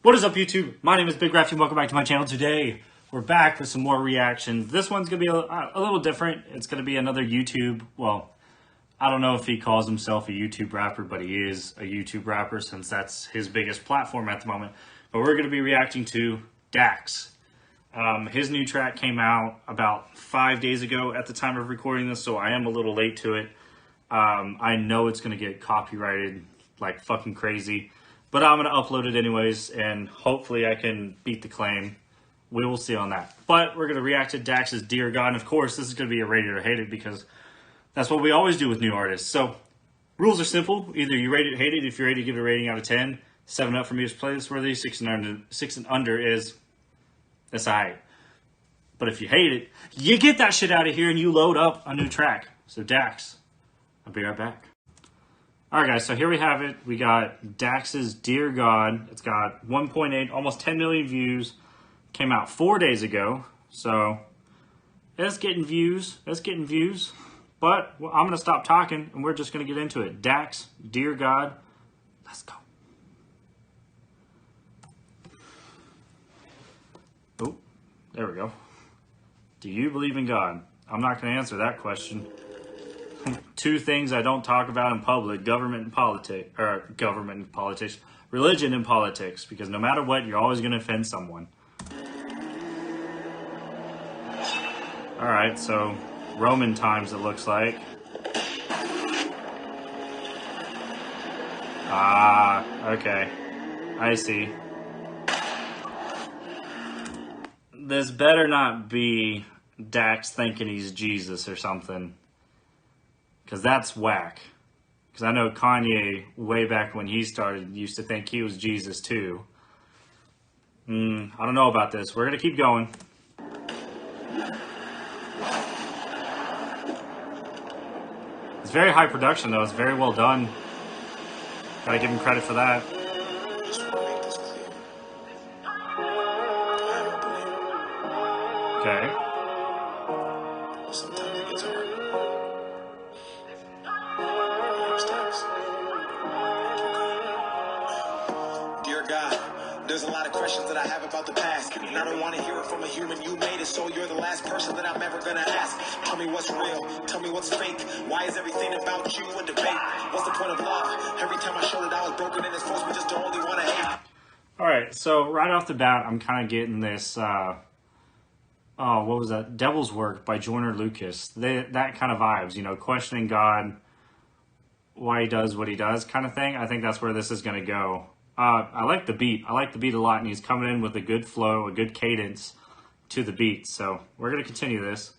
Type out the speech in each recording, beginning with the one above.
What is up, YouTube? My name is Big Rafty and welcome back to my channel. Today, we're back with some more reactions. This one's going to be a little different. It's going to be another YouTube, well, I don't know if he calls himself a YouTube rapper, but he is a YouTube rapper since that's his biggest platform at the moment. But we're going to be reacting to Dax. His new track came out about 5 days ago at the time of recording this, so I am a little late to it. I know it's going to get copyrighted like fucking crazy. But I'm going to upload it anyways, and hopefully I can beat the claim. We will see on that. But we're going to react to Dax's Dear God. And of course, this is going to be a rate it or hate it because that's what we always do with new artists. So, rules are simple. Either you rate it or hate it. If you rate it, give it a rating out of 10. 7 up for me is playlist worthy. 6 and under is it's alright. But if you hate it, you get that shit out of here and you load up a new track. So Dax, I'll be right back. Alright guys, so here we have it. We got Dax's Dear God. It's got 1.8, almost 10 million views. Came out 4 days ago. So, it's getting views. But I'm going to stop talking and we're just going to get into it. Dax, Dear God. Let's go. Oh, there we go. Do you believe in God? I'm not going to answer that question. 2 things I don't talk about in public: government and politics, religion and politics, because no matter what, you're always going to offend someone. Alright, so Roman times it looks like. Ah, okay. I see. This better not be Dax thinking he's Jesus or something. Because that's whack. Because I know Kanye, way back when he started, used to think he was Jesus too. I don't know about this. We're going to keep going. It's very high production though. It's very well done. Gotta give him credit for that. Okay. Sometimes it gets hard. Dear God, there's a lot of questions that I have about the past, and I don't want to hear it from a human. You made it, so you're the last person that I'm ever gonna ask. Tell me what's real, tell me what's fake. Why is everything about you a debate? What's the point of love? Every time I showed it, I was broken, and it's forced me just to only want to hate. Alright, so right off the bat, I'm kind of getting this, what was that? Devil's Work by Joyner Lucas. That kind of vibes, you know, questioning God, why he does what he does kind of thing. I think that's where this is going to go. I like the beat. I like the beat a lot, and he's coming in with a good flow, a good cadence to the beat. So we're going to continue this.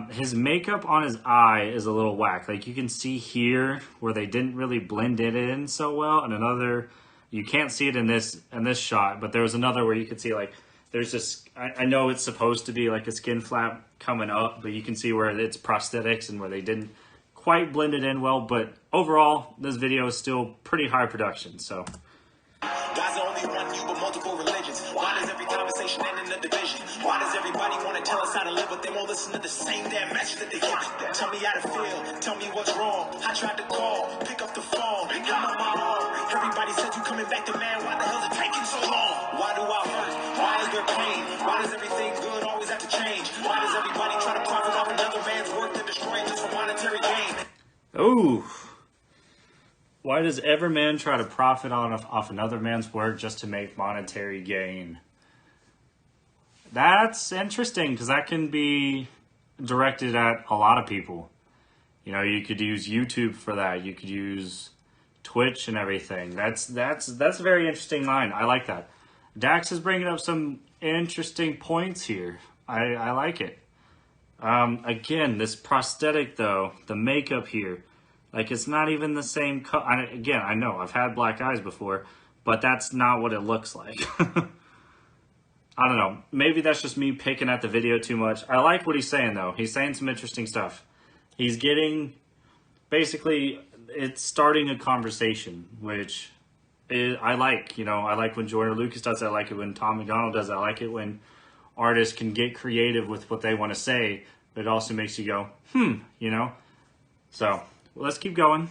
His makeup on his eye is a little whack. Like you can see here where they didn't really blend it in so well, and another, you can't see it in this shot, but there was another where you could see like there's this, I know it's supposed to be like a skin flap coming up, but you can see where it's prosthetics and where they didn't quite blend it in well. But overall, this video is still pretty high production, so. Why's there only one you but multiple religions? Why does every conversation end in a division? Why does everybody want to tell us how to live, but they won't listen to the same damn message that they give? Tell me how to feel, tell me what's wrong. I tried to call, pick up the phone, I'm on my own. Everybody said you coming back to man, why the hell is it taking so long? Why do I hurt? Why is there pain? Why does everything good always have to change? Why does everybody try to profit off another man's work and destroy it just for monetary gain? Ooh. Why does every man try to profit off another man's work just to make monetary gain? That's interesting, because that can be directed at a lot of people. You know, you could use YouTube for that. You could use Twitch and everything. That's a very interesting line. I like that. Dax is bringing up some interesting points here. I like it. Again, this prosthetic though, the makeup here, like it's not even the same color. Again, I know I've had black eyes before, but that's not what it looks like. I don't know. Maybe that's just me picking at the video too much. I like what he's saying though. He's saying some interesting stuff. He's getting, basically, it's starting a conversation, which I like. You know, I like when Joyner Lucas does it. I like it when Tom McDonald does it. I like it when artists can get creative with what they want to say, but it also makes you go, you know? So, let's keep going.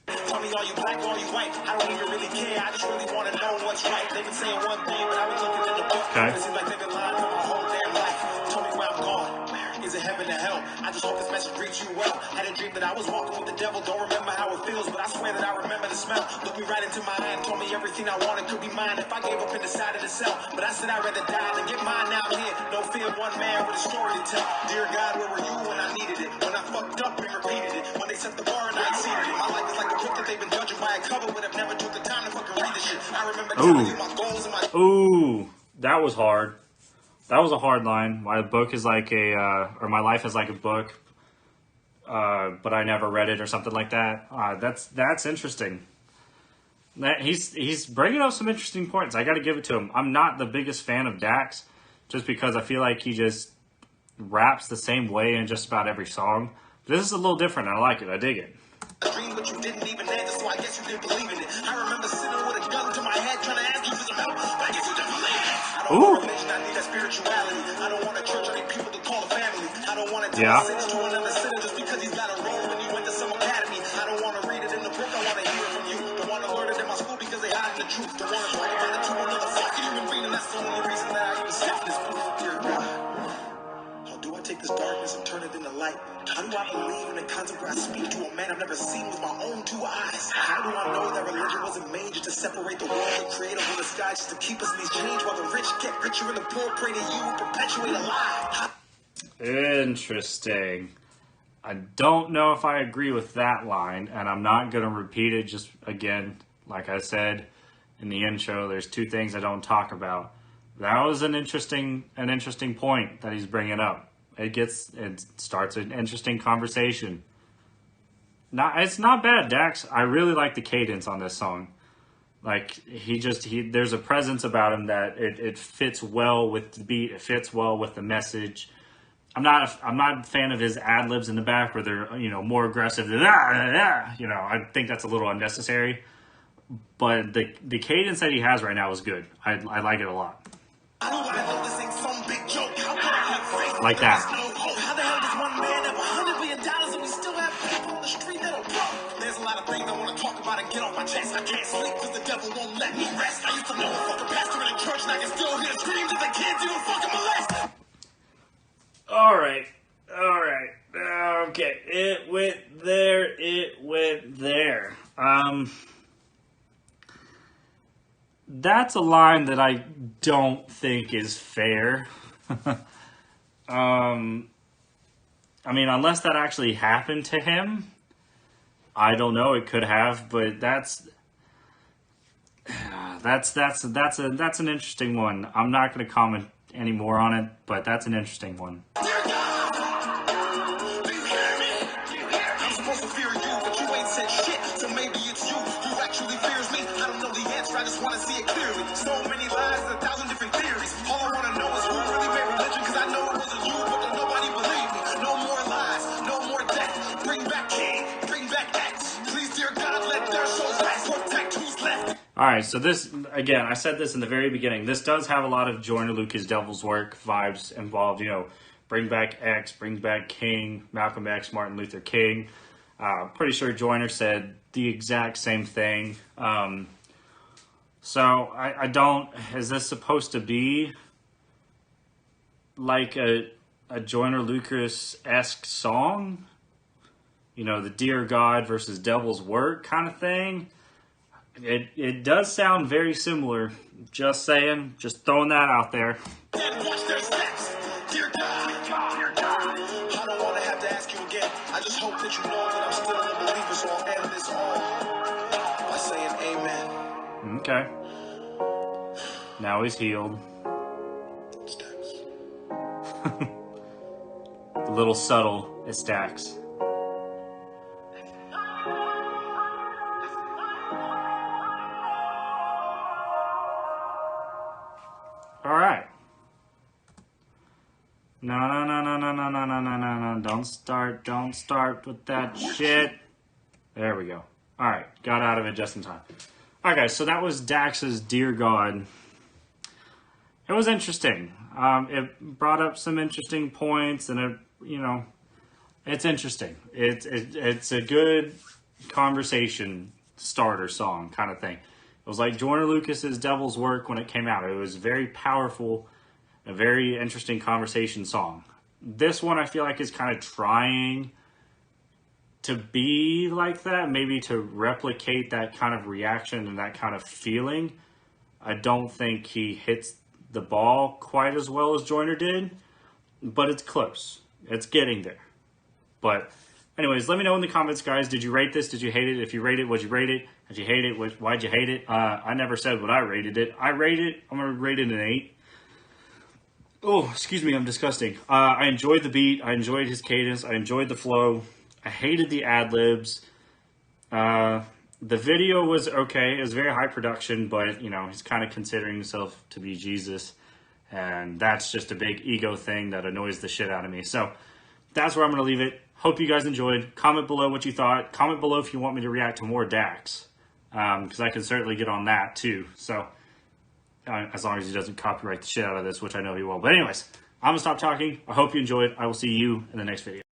Tell me, are you black or are you white? I don't even really care. I just really want to know what's was right. They've been saying one thing, but I was looking in the book. Okay. It seems like they've been lying for my whole damn life. Tell me where I'm going. Is it heaven or hell? I just hope this message reads you well. Had a dream that I was walking with the devil. Don't remember how it feels, but I swear that I remember the smell. Looked me right into my eye and told me everything I wanted could be mine if I gave up and decided to sell. But I said I'd rather die than get mine now here. No fear, one man with a story to tell. Dear God, where were you when I needed it? When I fucked up and repeated it. When they set the bar and I exceeded it. My life is like a book that they've been judging by a cover, but have never took the time to fucking read the shit. I remember telling you my goals and my... Ooh, that was hard. That was a hard line. My book is like or my life is like a book, but I never read it, or something like that. That's interesting. He's bringing up some interesting points. I got to give it to him. I'm not the biggest fan of Dax, just because I feel like he just raps the same way in just about every song. But this is a little different. I like it. I dig it. Dream, but you didn't even answer, so I guess you didn't believe in it. I remember sitting with a gun to my head trying to ask you for some help, but I guess you didn't believe it. I don't want religion, I need a spirituality. I don't want a church, I need people to call a family. I don't want to tell sins to another sinner just because he's got a role when he went to some academy. I don't want to read it in the book, I want to hear it from you. Don't want to learn it in my school because they hide the truth. Don't want to talk about it to another fucking human being, and that's the only reason that I even step this book. Dear God, how do I take this darkness and turn it into light? How do I believe in the concept where I speak to a man I've never seen with my own two eyes? How do I know that religion wasn't made just to separate the world and create a the sky just to keep us in these chains while the rich get richer and the poor pray to you and perpetuate a lie? Interesting. I don't know if I agree with that line, and I'm not going to repeat it. Just again, like I said in the intro, there's two things I don't talk about. That was an interesting point that he's bringing up. It starts an interesting conversation. It's not bad, Dax. I really like the cadence on this song. Like there's a presence about him that it fits well with the beat. It fits well with the message. I'm not a fan of his ad libs in the back where they're more aggressive than I think that's a little unnecessary. But the cadence that he has right now is good. I like it a lot. Like that. How the hell does one man have $100 million and we still have people on the street that are broke? There's a lot of things I want to talk about and get off my chest. I can't sleep because the devil won't let me rest. I used to know a fucking pastor in a church and I can still hear screams that the kids you fucking molest. All right. Okay, it went there. That's a line that I don't think is fair. I mean, unless that actually happened to him, I don't know. It could have, but that's an interesting one. I'm not going to comment any more on it, but that's an interesting one. I just want to see it clearly. So many lies, 1,000 different theories. All I want to know is who really made religion, because I know it wasn't you, but don't nobody believe me. No more lies, no more death. Bring back King, bring back X. Please, dear God, let their souls rest. Protect who's left. All right, so this, again, I said this in the very beginning. This does have a lot of Joyner Lucas Devil's Work vibes involved. Bring back X, bring back King, Malcolm X, Martin Luther King. Pretty sure Joyner said the exact same thing. So I don't. Is this supposed to be like a Joyner Lucas-esque song? The Dear God versus Devil's Work kind of thing. It does sound very similar. Just saying. Just throwing that out there. And watch their steps. Dear God, dear God. I don't want to have to ask you again. I just hope that you know that I'm still a believer, so I'll end this all by saying amen. Okay. Now he's healed. A little subtle, it's Dax. All right. No. Don't start with that shit. There we go. All right. Got out of it just in time. All right, guys. So that was Dax's Dear God. It was interesting. It brought up some interesting points, and it's interesting. It's a good conversation starter song kind of thing. It was like Joyner Lucas's Devil's Work when it came out. It was very powerful, a very interesting conversation song. This one I feel like is kind of trying to be like that, maybe to replicate that kind of reaction and that kind of feeling. I don't think he hits the ball quite as well as Joyner did, but it's close. It's getting there. But anyways, let me know in the comments, guys. Did you rate this? Did you hate it? If you rate it, what'd you rate it? Did you hate it? Why'd you hate it? I never said what I rated it. I'm going to rate it an 8. Oh, excuse me, I'm disgusting. I enjoyed the beat. I enjoyed his cadence. I enjoyed the flow. I hated the ad-libs. The video was okay. It was very high production, but, you know, he's kind of considering himself to be Jesus. And that's just a big ego thing that annoys the shit out of me. So that's where I'm going to leave it. Hope you guys enjoyed. Comment below what you thought. Comment below if you want me to react to more Dax. Because I can certainly get on that too. So, as long as he doesn't copyright the shit out of this, which I know he will. But anyways, I'm going to stop talking. I hope you enjoyed. I will see you in the next video.